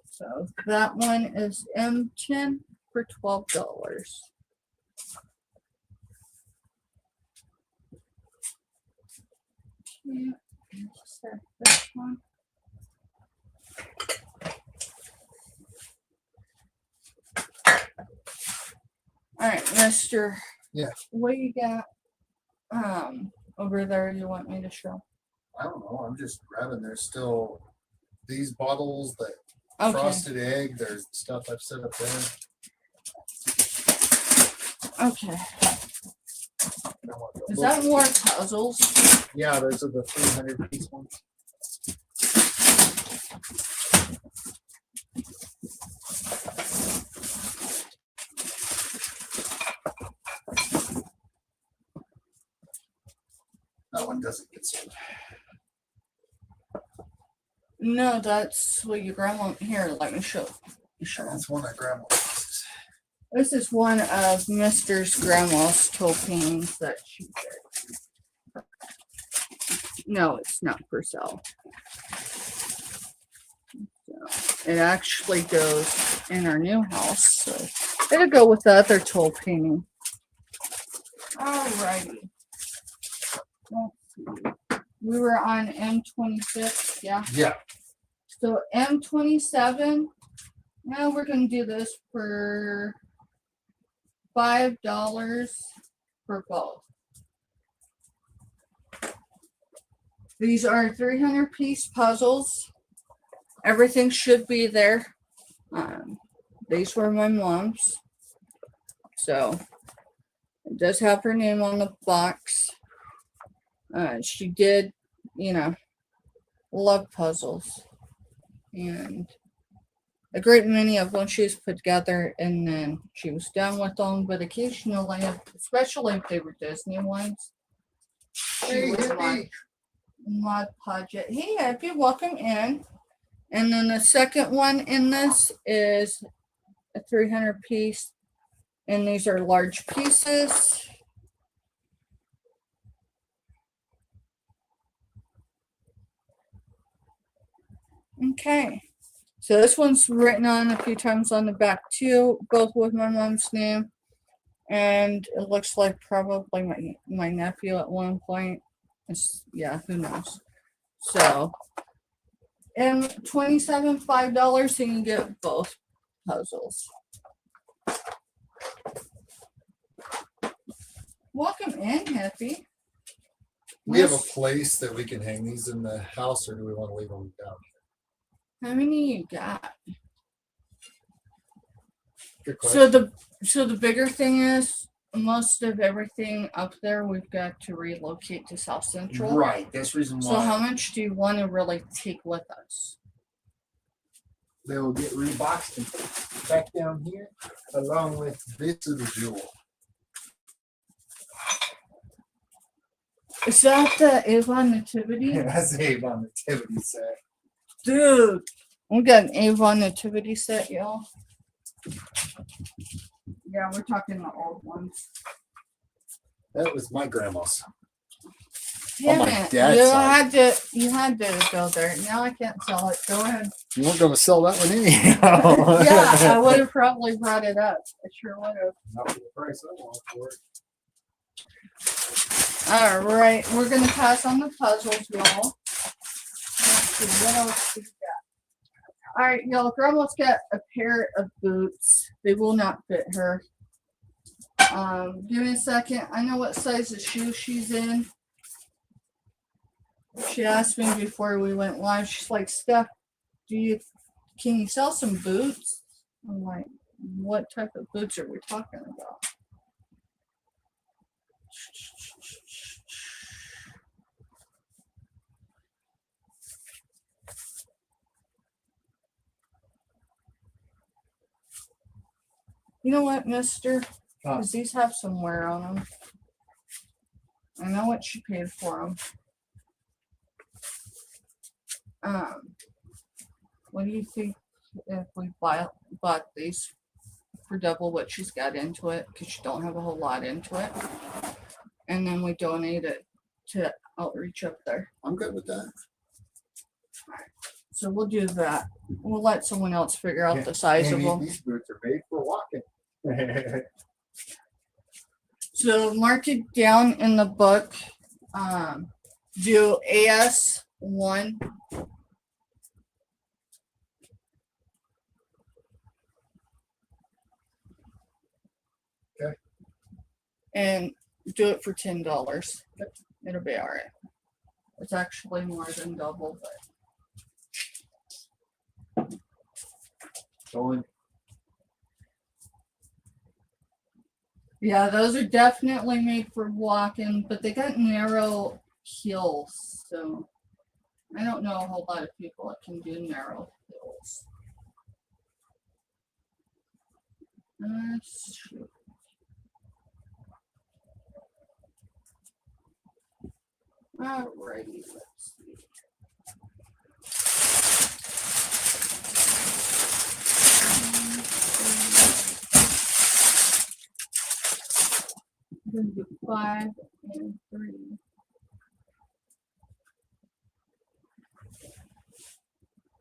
So that one is M10 for $12. Yeah, set this one. All right, Mr. Yeah. What you got over there you want me to show? I don't know. I'm just grabbing. There's still these bottles, that Okay. frosted egg. There's stuff I've set up there. Okay. I want the Is look. that more puzzles? Yeah, those are the 300-piece ones. That one doesn't get sold. No, that's what your grandma. Here, let me show. That's one of grandma's. This is one of Mr.'s grandma's toe paintings that she did. No, it's not for sale. So, it actually goes in our new house, so it'll go with the other toe painting. Alrighty. Let's see. We were on M26, yeah. Yeah. So M27. Now we're gonna do this for $5 for both. These are 300-piece puzzles. Everything should be there. These were my mom's. So it does have her name on the box. She did, love puzzles. and a great many of them she was put together, and then she was done with them. But occasionally, especially if they were Disney ones, she Hey, would Mod Podge it. Hey, Happy, welcome in. And then the second one in this is a 300 piece, and these are large pieces. Okay, so this one's written on a few times on the back too, both with my mom's name, and it looks like probably my nephew at one point. Yeah, who knows? So, and $27.5, so you can get both puzzles. Welcome in, Happy. We have a place that we can hang these in the house, or do we want to leave them down? How many you got? Good question. So the bigger thing is most of everything up there we've got to relocate to South Central. Right. That's the reason why. So how much do you want to really take with us? They will get reboxed and put back down here, along with this of the jewel. Is that the Avon Nativity? That's the Avon Nativity set. Dude, we got an Avon Nativity set, y'all. Yeah, we're talking the old ones. That was my grandma's. Damn my it. dad's You had to go there. Now I can't sell it. Go ahead. You weren't going to sell that one anyhow. Yeah, I would have probably brought it up. I sure would have. Not for the price I want for it. All right, we're gonna pass on the puzzles, y'all. Let's see what else we got. All right, y'all. Grandma's got a pair of boots. They will not fit her. Give me a second. I know what size of shoe she's in. She asked me before we went live. She's like, "Steph, can you sell some boots?" I'm like, "What type of boots are we talking about?" You know what, mister? Because these have some wear on them. I know what she paid for them. What do you think if we bought these for double what she's got into it? Because she don't have a whole lot into it. And then we donate it to Outreach up there. I'm good with that. So we'll do that. We'll let someone else figure out the size of Amy, them. these boots are made for walking. So mark it down in the book. Do AS1. Okay. And do it for $10. It'll be all right. It's actually more than double, but Going. yeah, those are definitely made for walking, but they got narrow heels, so I don't know a whole lot of people that can do narrow heels. Shoot. Alrighty, let's see. I'm gonna do 5 and 3.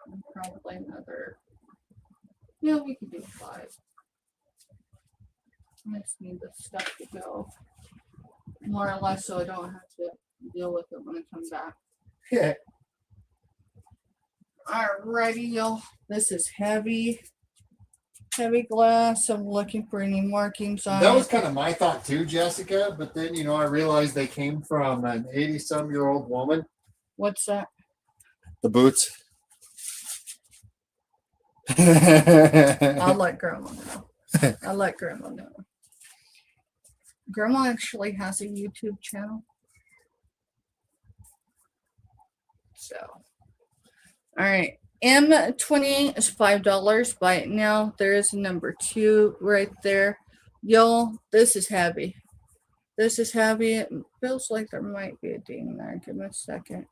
And probably another. Yeah, we could do 5. I just need the stuff to go more or less, so I don't have to deal with it when I come back. Yeah. Alrighty, y'all. This is heavy glass. I'm looking for any markings on That it. was kind of my thought too, Jessica. But then, I realized they came from an 80-some-year-old woman. What's that? The boots. I'll let Grandma know. I'll let Grandma know. Grandma actually has a YouTube channel. So, all right. M20 is $5. Buy it now. There is a number 2 right there. Y'all, this is heavy. This is heavy. It feels like there might be a ding there. Give me a second.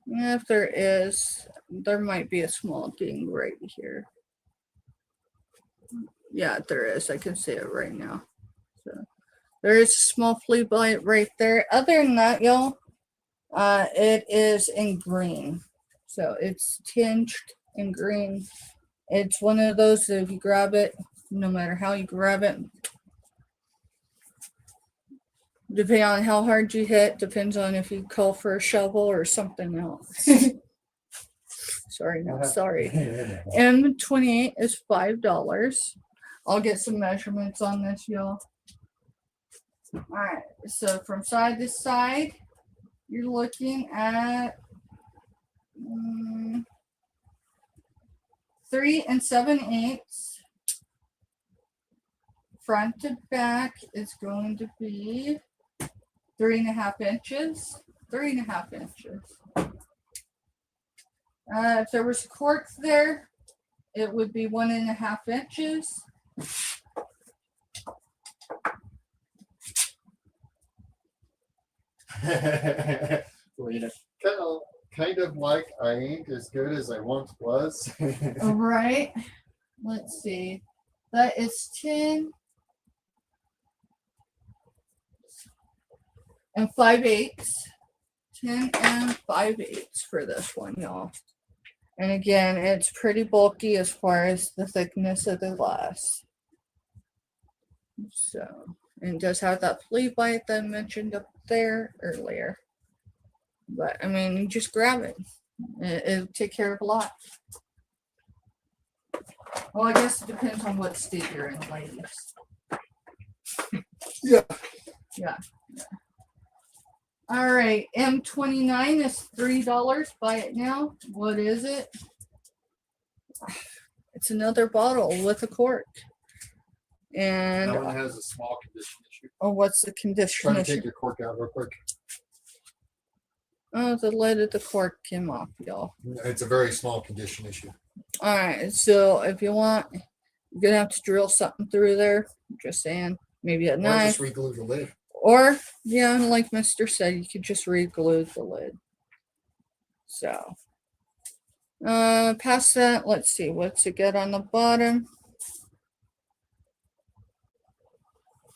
Yeah, if there is, there might be a small ding right here. Yeah, there is. I can see it right now. So there is a small flea bite right there. Other than that, y'all, it is in green. So it's tinged in green. It's one of those that if you grab it, no matter how you grab it, depending on how hard you hit, depends on if you call for a shovel or something else. Sorry, not sorry. M28 is $5. I'll get some measurements on this, y'all. All right, so from side to side, you're looking at 3 7/8. Front to back is going to be 3.5 inches. 3.5 inches. If there was a cork there, it would be 1.5 inches. Kind of like I ain't as good as I once was. All right. Let's see. That is 10 5/8. 10 5/8 for this one, y'all. And again, it's pretty bulky as far as the thickness of the glass. So, and it does have that flea bite that I mentioned up there earlier. But I mean, you just grab it. It'll take care of a lot. Well, I guess it depends on what state you're in, ladies. Yeah. Yeah. All right, M29 is $3. Buy it now. What is it? It's another bottle with a cork. And That one has a small condition issue. oh, what's the condition Try to issue? take your cork out real quick. Oh, the lid of the cork came off, y'all. It's a very small condition issue. All right, so if you want, you're gonna have to drill something through there. Just saying, maybe a Or knife. just re-glue the lid. Or, yeah, like Mr. said, you could just re-glue the lid. So, past that, let's see, what's it got on the bottom?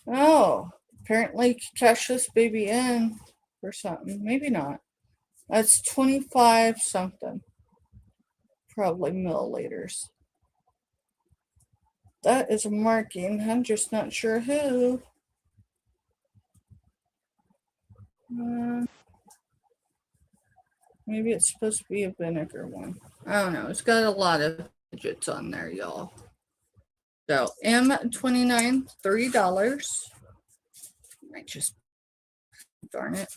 Oh, apparently you could cash this baby in for something. Maybe not. That's 25 something. Probably milliliters. That is a marking. I'm just not sure who. Maybe it's supposed to be a vinegar one. I don't know. It's got a lot of digits on there, y'all. So M29, $3. Might just darn it.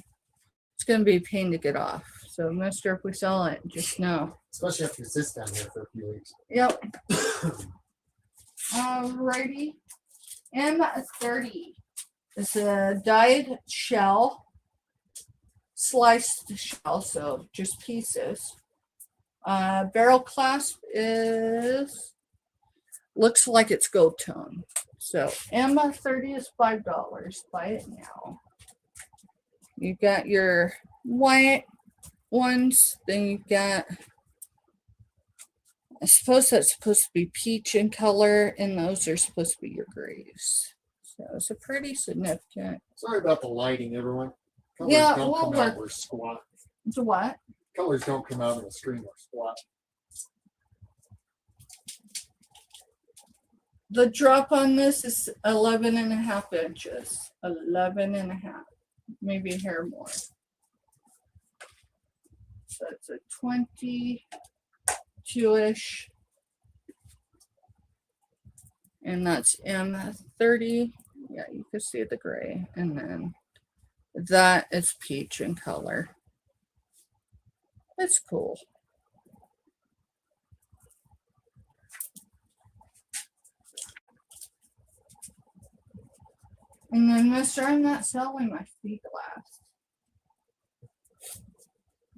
It's gonna be a pain to get off. So, mister, if we sell it, just know. Especially after it sits down here for a few weeks. Yep. Alrighty. M30. It's a dyed shell. Sliced shell, so just pieces. Barrel clasp is looks like it's gold tone. So M30 is $5. Buy it now. You got your white ones, then you got, I suppose that's supposed to be peach in color, and those are supposed to be your grays. So it's a pretty significant. Sorry about the lighting, everyone. Colors Yeah, don't we'll come work. out or squat. It's a what? Colors don't come out on the screen or squat. The drop on this is 11.5 inches. 11.5, maybe a hair more. So it's a 22-ish. And that's M30. Yeah, you can see the gray. And then that is peach in color. It's cool. And then, mister, I'm not selling my feet glass.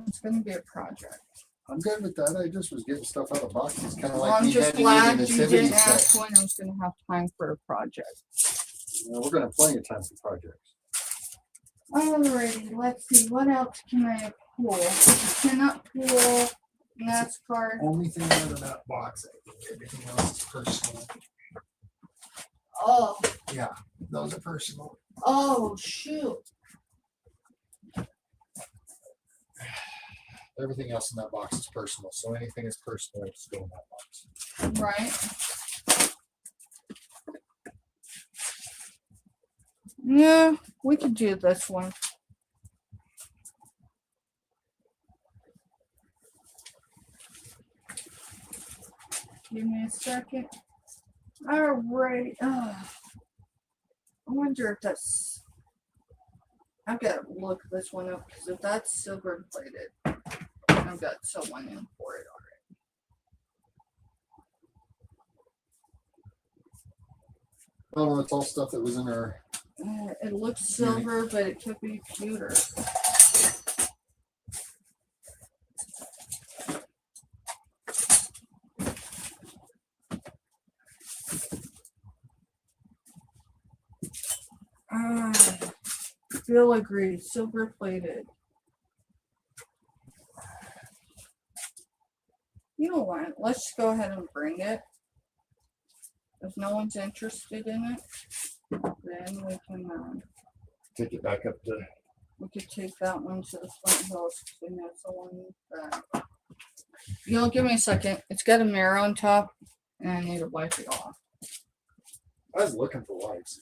It's going to be a project. I'm good with that. I just was getting stuff out of boxes, kind of Well, like I'm me just handing you the glad you nativity didn't ask set. when I was gonna have time for a project. We're gonna have plenty of time for projects. Alrighty, let's see, what else can I pull? I cannot pull NASCAR. Only thing out of that box, I think everything else is personal. Oh, Yeah, those are personal. oh, shoot. Everything else in that box is personal, so anything is personal, it's still in that box. Right. Yeah, we could do this one. Give me a second. All right. I wonder if that's. I've got to look this one up because if that's silver plated, I've got someone in for it Oh no, it's all stuff that was in our. already. It looks silver, but it could be pewter. Bill agrees. Silver plated. You know what? Let's just go ahead and bring it. If no one's interested in it, then we can. Take it back up to. We could take that one to the Flint Hills. And that's the one that. You know, give me a second. It's got a mirror on top, and I need to wipe it off. I was looking for wipes.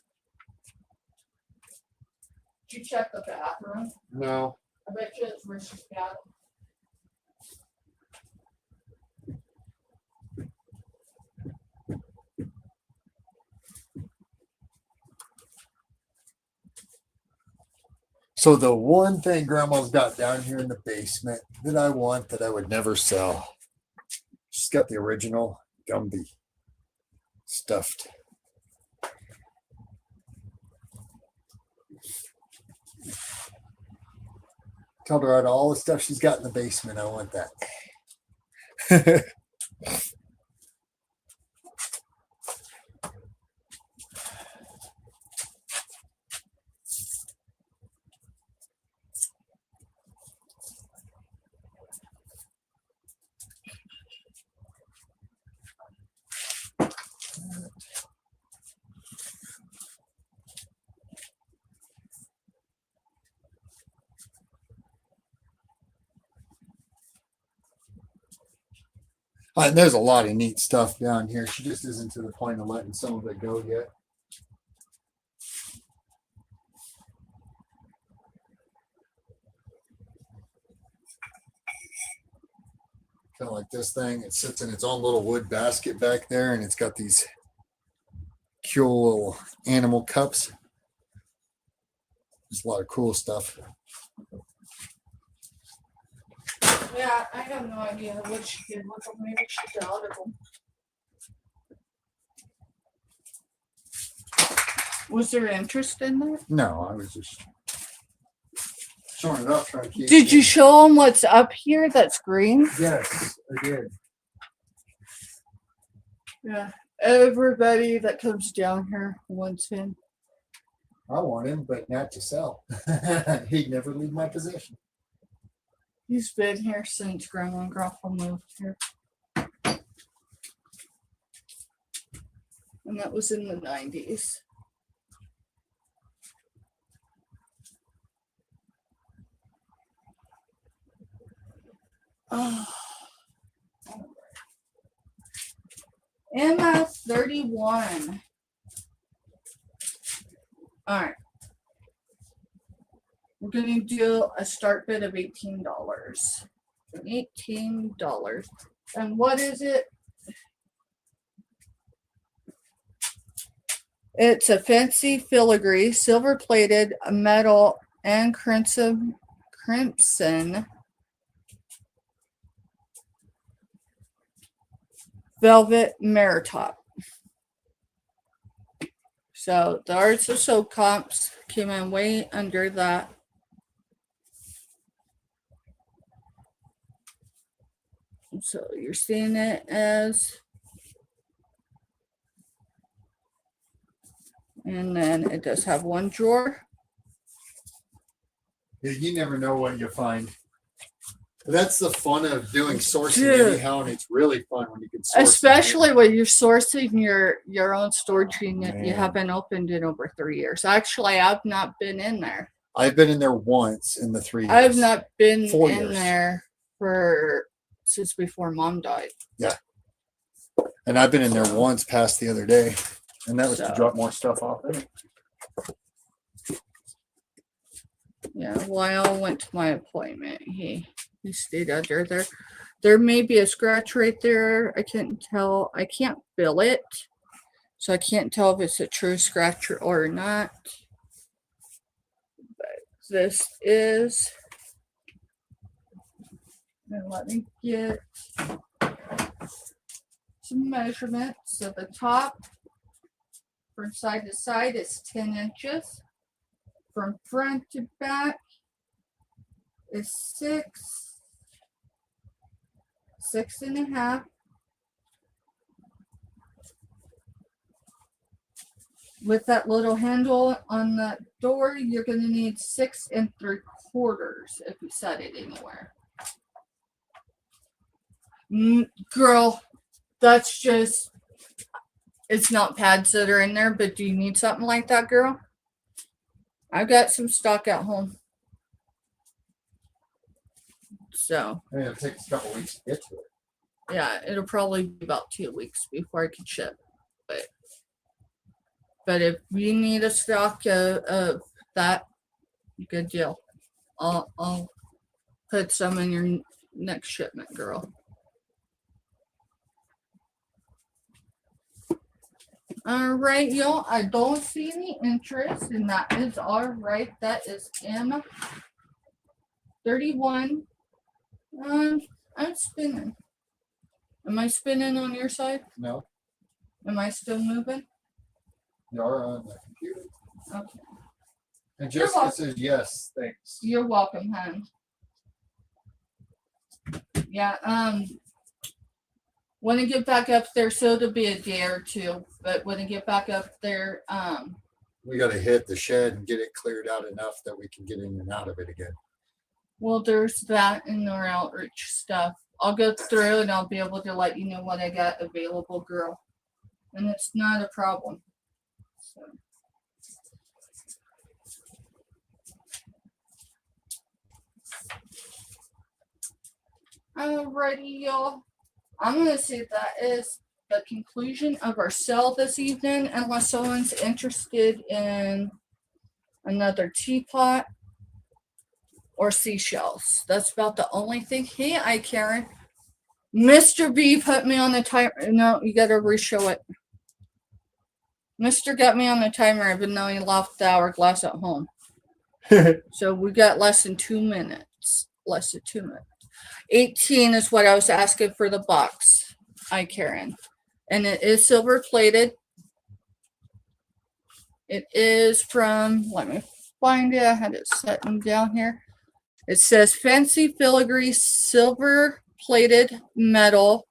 Did you check the bathroom? No. I bet you it's where she's got them. So the one thing Grandma's got down here in the basement that I want that I would never sell. She's got the original Gumby stuffed. Told her out of all the stuff she's got in the basement, I want that. And there's a lot of neat stuff down here. She just isn't to the point of letting some of it go yet. Kind of like this thing. It sits in its own little wood basket back there, and it's got these cool little animal cups. There's a lot of cool stuff. Yeah, I have no idea what she did with them. Maybe she got out of them. Was there interest in that? No, I was just showing it up, trying to keep. Did you show them what's up here that's green? Yes, I did. Yeah. Everybody that comes down here wants him. I want him, but not to sell. He'd never leave my possession. He's been here since Grandma and Grandpa moved here. And that was in the 90s. Oh. MS31. All right. We're going to do a start bid of $18. $18. And what is it? It's a fancy filigree, silver plated, metal, and crimson velvet mirror top. So the Arts of Soap comps came in way under that. So you're seeing it as, and then it does have one drawer. Yeah, you never know what you find. That's the fun of doing sourcing Dude. anyhow, and it's really fun when you can source. Especially when you're sourcing your own storage unit you Man. haven't opened in over 3 years. Actually, I've not been in there. I've been in there once in the 3 years. I've not been 4 in years. there since before Mom died. Yeah. And I've been in there once past the other day, and that was to So. drop more stuff off. Yeah, Lyle went to my appointment. He stayed under there. There may be a scratch right there. I can't tell. I can't feel it. So I can't tell if it's a true scratch or not. But this is, and let me get some measurements. So the top from side to side is 10 inches. From front to back is 6.5. With that little handle on the door, you're going to need 6 3/4 if you set it anywhere. Girl, that's just, it's not pads that are in there, but do you need something like that, girl? I've got some stock at home. So. I mean, it takes a couple weeks to get to it. Yeah, it'll probably be about 2 weeks before I can ship. But if you need a stock of that, good deal. I'll put some in your next shipment, girl. All right, y'all. I don't see any interest, and that is all right. That is M31. I'm spinning. Am I spinning on your side? No, Am I still moving? you are on the computer. Okay. And You're Jessica welcome. says yes, thanks. You're welcome, hon. Yeah, when I get back up there, so it'll be a day or two, but when I get back up there, We got to hit the shed and get it cleared out enough that we can get in and out of it again. well, there's that and our outreach stuff. I'll go through and I'll be able to let you know what I got available, girl. And it's not a problem. So. Alrighty, y'all. I'm going to say that is the conclusion of our sale this evening, unless someone's interested in another teapot or seashells. That's about the only thing. Hey, Karen. Mr. B put me on the timer. No, you got to re-show it. Mr. got me on the timer, even though he left the hourglass at home. So we got less than 2 minutes. Less than 2 minutes. 18 is what I was asking for the box. Karen. And it is silver plated. It is from, let me find it. I had it sitting down here. It says fancy filigree silver plated metal.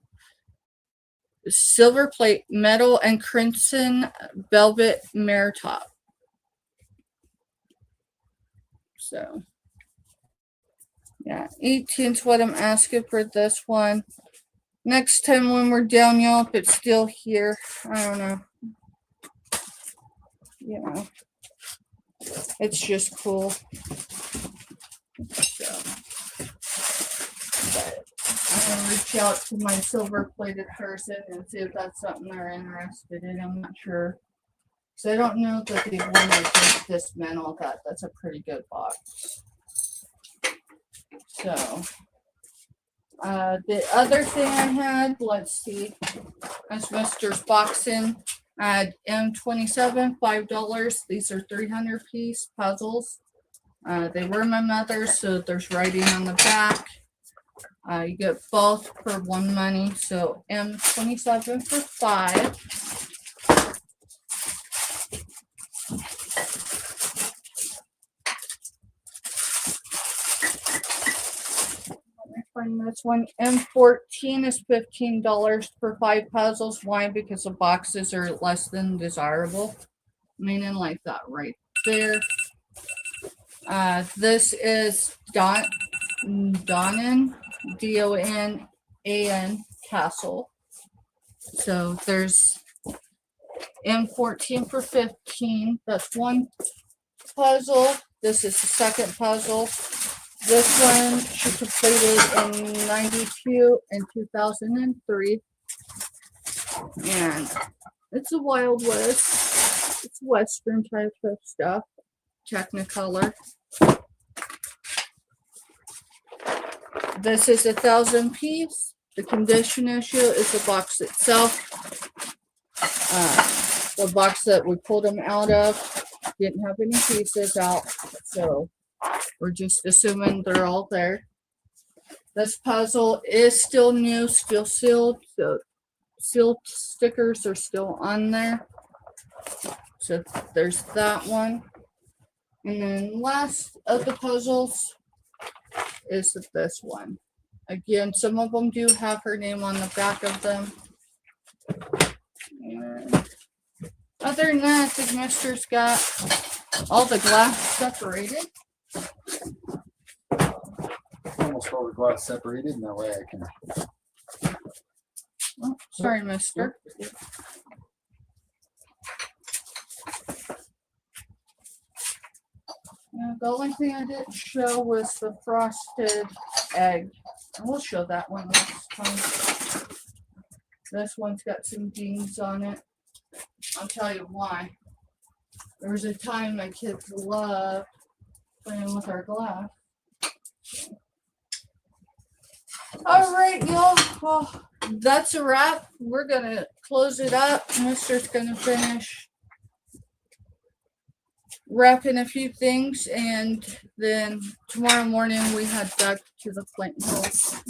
Silver plate metal and crimson velvet mirror top. So. Yeah, 18 is what I'm asking for this one. Next time when we're down, y'all, if it's still here, I don't know. You know, it's just cool. So, but I'm gonna reach out to my silver-plated person and see if that's something they're interested in. I'm not sure. So I don't know that they want to dismantle that. That's a pretty good box. So, the other thing I had, let's see, that's Mister's Boxing. I had M27, $5. These are 300 piece puzzles. They were my mother's, so there's writing on the back. You get both for one money, so M27 for $5. Find And this one, M14 is $15 for 5 puzzles. Why? Because the boxes are less than desirable. Meaning like that right there. This is Donan, Donan Castle. So there's M14 for 15. That's one puzzle. This is the second puzzle. This one she completed in 92 and 2003. And it's a Wild West. It's Western type of stuff. Technicolor. This is 1,000 piece. The condition issue is the box itself. The box that we pulled them out of didn't have any pieces out, so we're just assuming they're all there. This puzzle is still new, still sealed, so sealed stickers are still on there. So there's that one. And then last of the puzzles is this one. Again, some of them do have her name on the back of them. And other than that, the mister's got all the glass separated. Almost all the glass separated, and that way I can. Oh, sorry, mister. The only thing I didn't show was the frosted egg. And we'll show that one next time. This one's got some dings on it. I'll tell you why. There was a time my kids loved playing with our glass. All right, y'all. Well, that's a wrap. We're going to close it up. Mister's going to finish wrapping a few things, and then tomorrow morning we head back to the Flint Hills.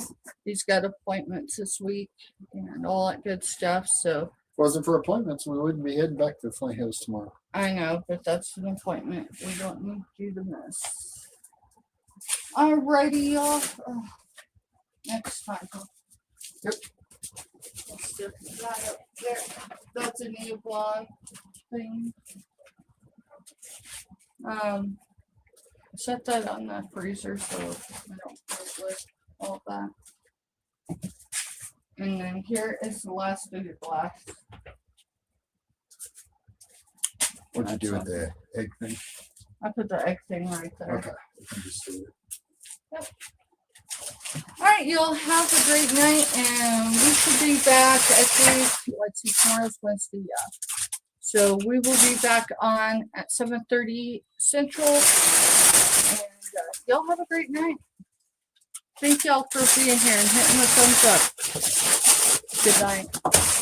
He's got appointments this week and all that good stuff. So If it wasn't for appointments, we wouldn't be heading back to the Flint Hills tomorrow. I know, but that's an appointment we don't need you to miss. Alrighty, y'all. Next time. Yep. Let's stick that up there. That's a new blonde thing. Set that on the freezer so I don't play with all that. And then here is the last of your glass. What'd you do with the egg thing? I put the egg thing right there. Okay. We can just do it. All right, y'all have a great night, and we should be back at the, let's see, tomorrow's Wednesday, yeah. So we will be back on at 7:30 Central, and y'all have a great night. Thank y'all for being here and hitting the thumbs up. Good night.